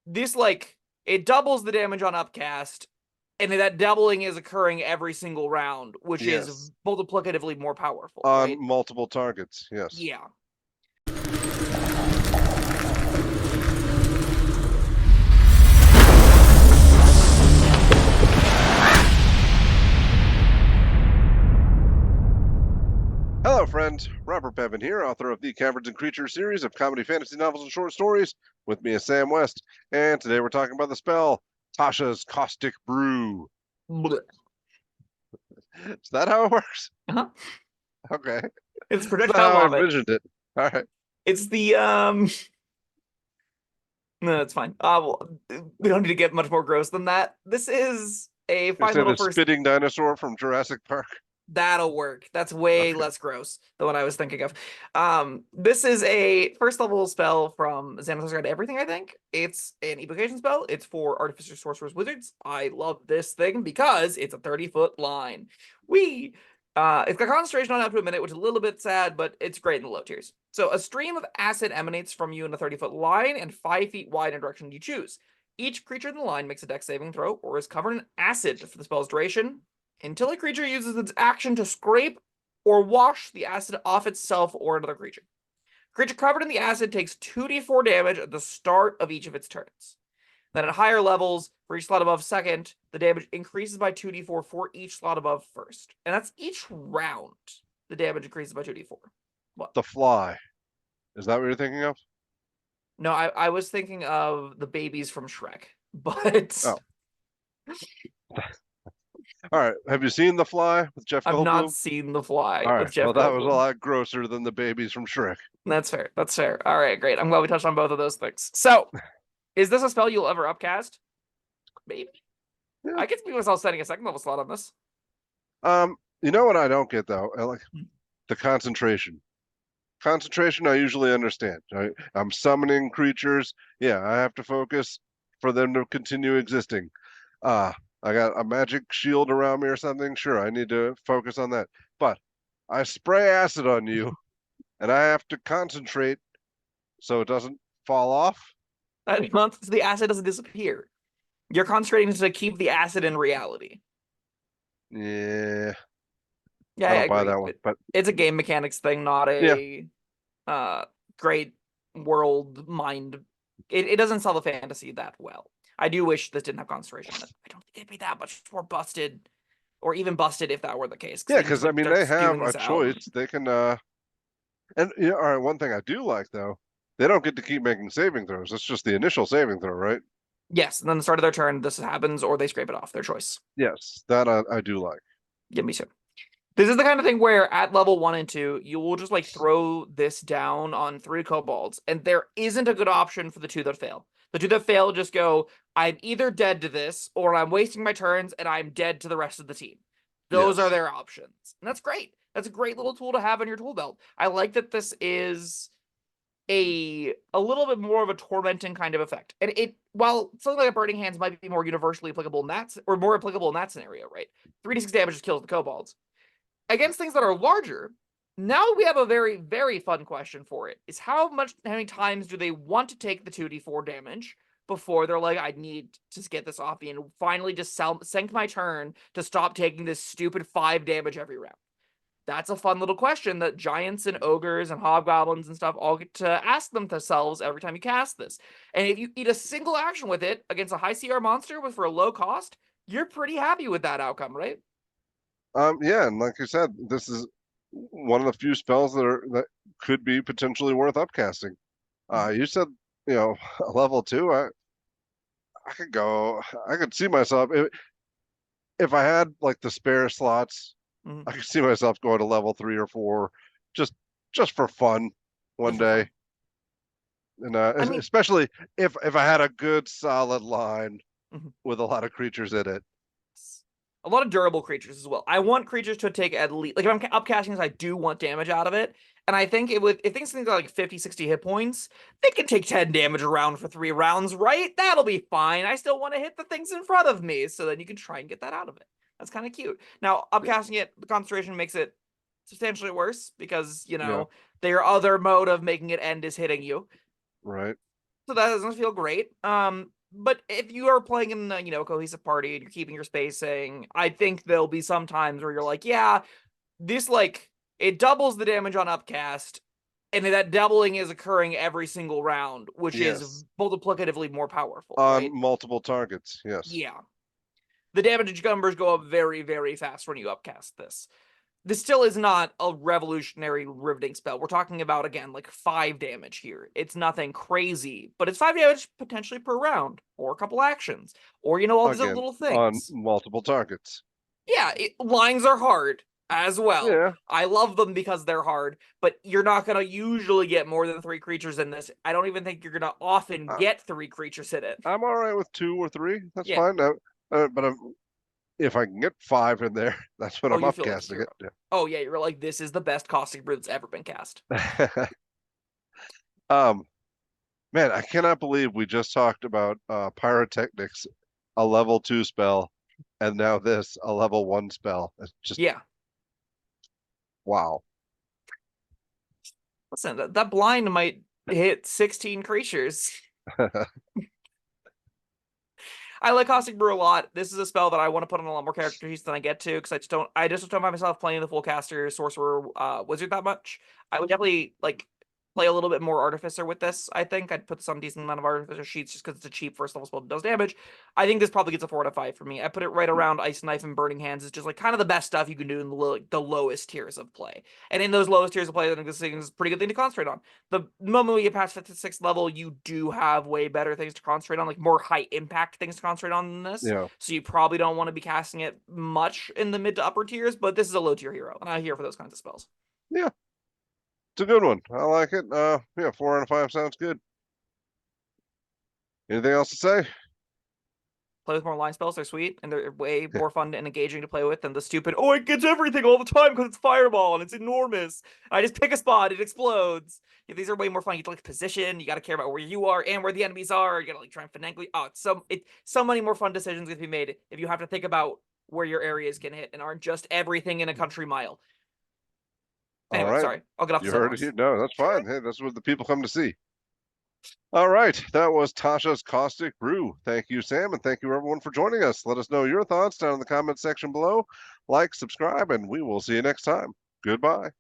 this, like, it doubles the damage on upcast, and that doubling is occurring every single round, which is Yes. multiplicatively more powerful, On right? multiple targets, yes. Yeah. Hello, friends. Robert Bevan here, author of the Caverns Creatures series of comedy, fantasy novels, and short stories. With me is Sam West, and today we're talking about the spell Tasha's Caustic Brew. Blech. Is that how it works? Uh-huh. Okay. It's That's not projectile how I vomit. envisioned it. All right. It's the no, it's fine. Well, we don't need to get much more gross than that. This is a You fine say little the first. spitting dinosaur from Jurassic Park? That'll work. That's way Okay. less gross than what I was thinking of. This is a first level spell from Xanathos Guide to Everything, I think. It's an evocation spell. It's for artificers, sorcerers, wizards. I love this thing because it's a 30-foot line. It's got concentration on up to a minute, which is a little bit sad, but it's great in the low tiers. So a stream of acid emanates from you in a 30-foot line and 5 feet wide in a direction you choose. Each creature in the line makes a dex saving throw or is covered in acid for the spell's duration until a creature uses its action to scrape or wash the acid off itself or another creature. Creature covered in the acid takes 2d4 damage at the start of each of its turns. Then at higher levels, for each slot above second, the damage increases by 2d4 for each slot above first. And that's each round. The damage increases by 2d4. What? The Fly. Is that what you're thinking of? No, I was thinking of the babies from Shrek, but Oh. All right. Have you seen The Fly with Jeff I've not Goldblum? seen The Fly All right. with Jeff Well, that was a Goldblum. lot grosser than the babies from Shrek. That's fair. That's fair. All right, great. I'm glad we touched on both of those things. So, is this a spell you'll ever upcast? Maybe. Yeah. I can see myself setting a second level slot on this. You know what I don't get though? I like the concentration. Concentration, I usually understand. I'm summoning creatures. Yeah, I have to focus for them to continue existing. I got a magic shield around me or something. Sure, I need to focus on that. But I spray acid on you, and I have to concentrate so it doesn't fall off. That month, the acid doesn't disappear. You're concentrating to keep the acid in reality. Yeah, Yeah, I I don't buy agree. that one. But It's a game mechanics thing, not yeah, a great world mind. It doesn't sell the fantasy that well. I do wish this didn't have concentration in it. I don't think it'd be that much more busted, or even busted if that were the case. yeah, They can because just I like mean start they have spewing a this out. choice. They can and you know, all right, one thing I do like though, they don't get to keep making saving throws. It's just the initial saving throw, right? Yes, and then the start of their turn, this happens, or they scrape it off. Their choice. Yes, that I do like. Give me two. This is the kind of thing where at level 1 and 2, you will just like throw this down on 3 kobolds, and there isn't a good option for the 2 that fail. The 2 that fail just go, I'm either dead to this, or I'm wasting my turns, and I'm dead to the rest of the team. Those are Yes. their options. And that's great. That's a great little tool to have in your tool belt. I like that this is a little bit more of a tormenting kind of effect. And while something like a Burning Hands might be more universally applicable in that, or more applicable in that scenario, right? 3d6 damage just kills the kobolds. Against things that are larger, now we have a very, very fun question for it. Is how many times do they want to take the 2d4 damage before they're like, I need to get this off me and finally just sink my turn to stop taking this stupid 5 damage every round? That's a fun little question that giants and ogres and hobgoblins and stuff all get to ask themselves every time you cast this. And if you eat a single action with it against a high CR monster for a low cost, you're pretty happy with that outcome, right? Yeah, and like you said, this is one of the few spells that could be potentially worth upcasting. You said, you know, level 2. I could see myself if I had like the spare slots. I could see myself going to level 3 or 4, just just for fun one Just for day. fun. And I mean, especially if I had a good solid line mhm. with a lot of creatures in it. A lot of durable creatures as well. I want creatures to take at least, like if I'm upcasting this, I do want damage out of it. And I think if things got like 50, 60 hit points, they can take 10 damage around for 3 rounds, right? That'll be fine. I still want to hit the things in front of me, so then you can try and get that out of it. That's kind of cute. Now, upcasting it, the concentration makes it substantially worse because, Yeah, their other mode of making it end is hitting you. right. So that doesn't feel great. but if you are playing in a, a cohesive party and you're keeping your spacing, I think there'll be some times where you're like, yeah, this like it doubles the damage on upcast, and that doubling is occurring every single round, which is Yes. multiplicatively more powerful, On right? multiple targets. Yes. Yeah. The damage numbers go up very, very fast when you upcast this. This still is not a revolutionary riveting spell. We're talking about, again, like 5 damage here. It's nothing crazy, but it's 5 damage potentially per round, or a couple actions, or, all these other Again, little on things. multiple targets. Yeah, lines are hard as well. Yeah. I love them because they're hard, but you're not going to usually get more than 3 creatures in this. I don't even think you're going to often I, get 3 creatures in it. I'm all right with 2 or 3. That's Yeah. fine. But if I can get 5 in there, that's what Oh, I'm you feel like a upcasting hero. it. Oh, yeah, you're like, this is the best Caustic Brew that's ever been cast. Yeah. um, Man, I cannot believe we just talked about pyrotechnics, a level 2 spell, and now this, a level 1 spell. It's just Yeah. wow. Listen, that blind might hit 16 creatures. I like Caustic Brew a lot. This is a spell that I want to put on a lot more character sheets than I get to, because I just don't find myself playing the full caster sorcerer wizard that much. I would definitely like play a little bit more artificer with this. I think I'd put some decent amount of artificer sheets just because it's a cheap first level spell that does damage. I think this probably gets a 4 out of 5 for me. I put it right around Ice Knife and Burning Hands. It's just like kind of the best stuff you can do in the lowest tiers of play. And in those lowest tiers of play, I think this thing is a pretty good thing to concentrate on. The moment we get past 5th to 6th level, you do have way better things to concentrate on, like more high impact things to concentrate on than this. Yeah. So you probably don't want to be casting it much in the mid to upper tiers, but this is a low tier hero, and I'm here for those kinds of spells. Yeah. It's a good one. I like it. Yeah, 4 out of 5 sounds good. Anything else to say? Play with more line spells, they're sweet, and they're way more fun and engaging to play with than the stupid, oh, it gets everything all the time because it's fireball and it's enormous. I just pick a spot, it explodes. Yeah, these are way more fun. You have to like position, you got to care about where you are and where the enemies are. You got to like try and finagle. Oh, it's so many more fun decisions to be made if you have to think about where your areas can hit and aren't just everything in a country mile. All Anyway, right. sorry. I'll get off the You heard it soapbox. here. No, that's fine. Hey, that's what the people come to see. All right. That was Tasha's Caustic Brew. Thank you, Sam, and thank you everyone for joining us. Let us know your thoughts down in the comment section below. Like, subscribe, and we will see you next time. Goodbye.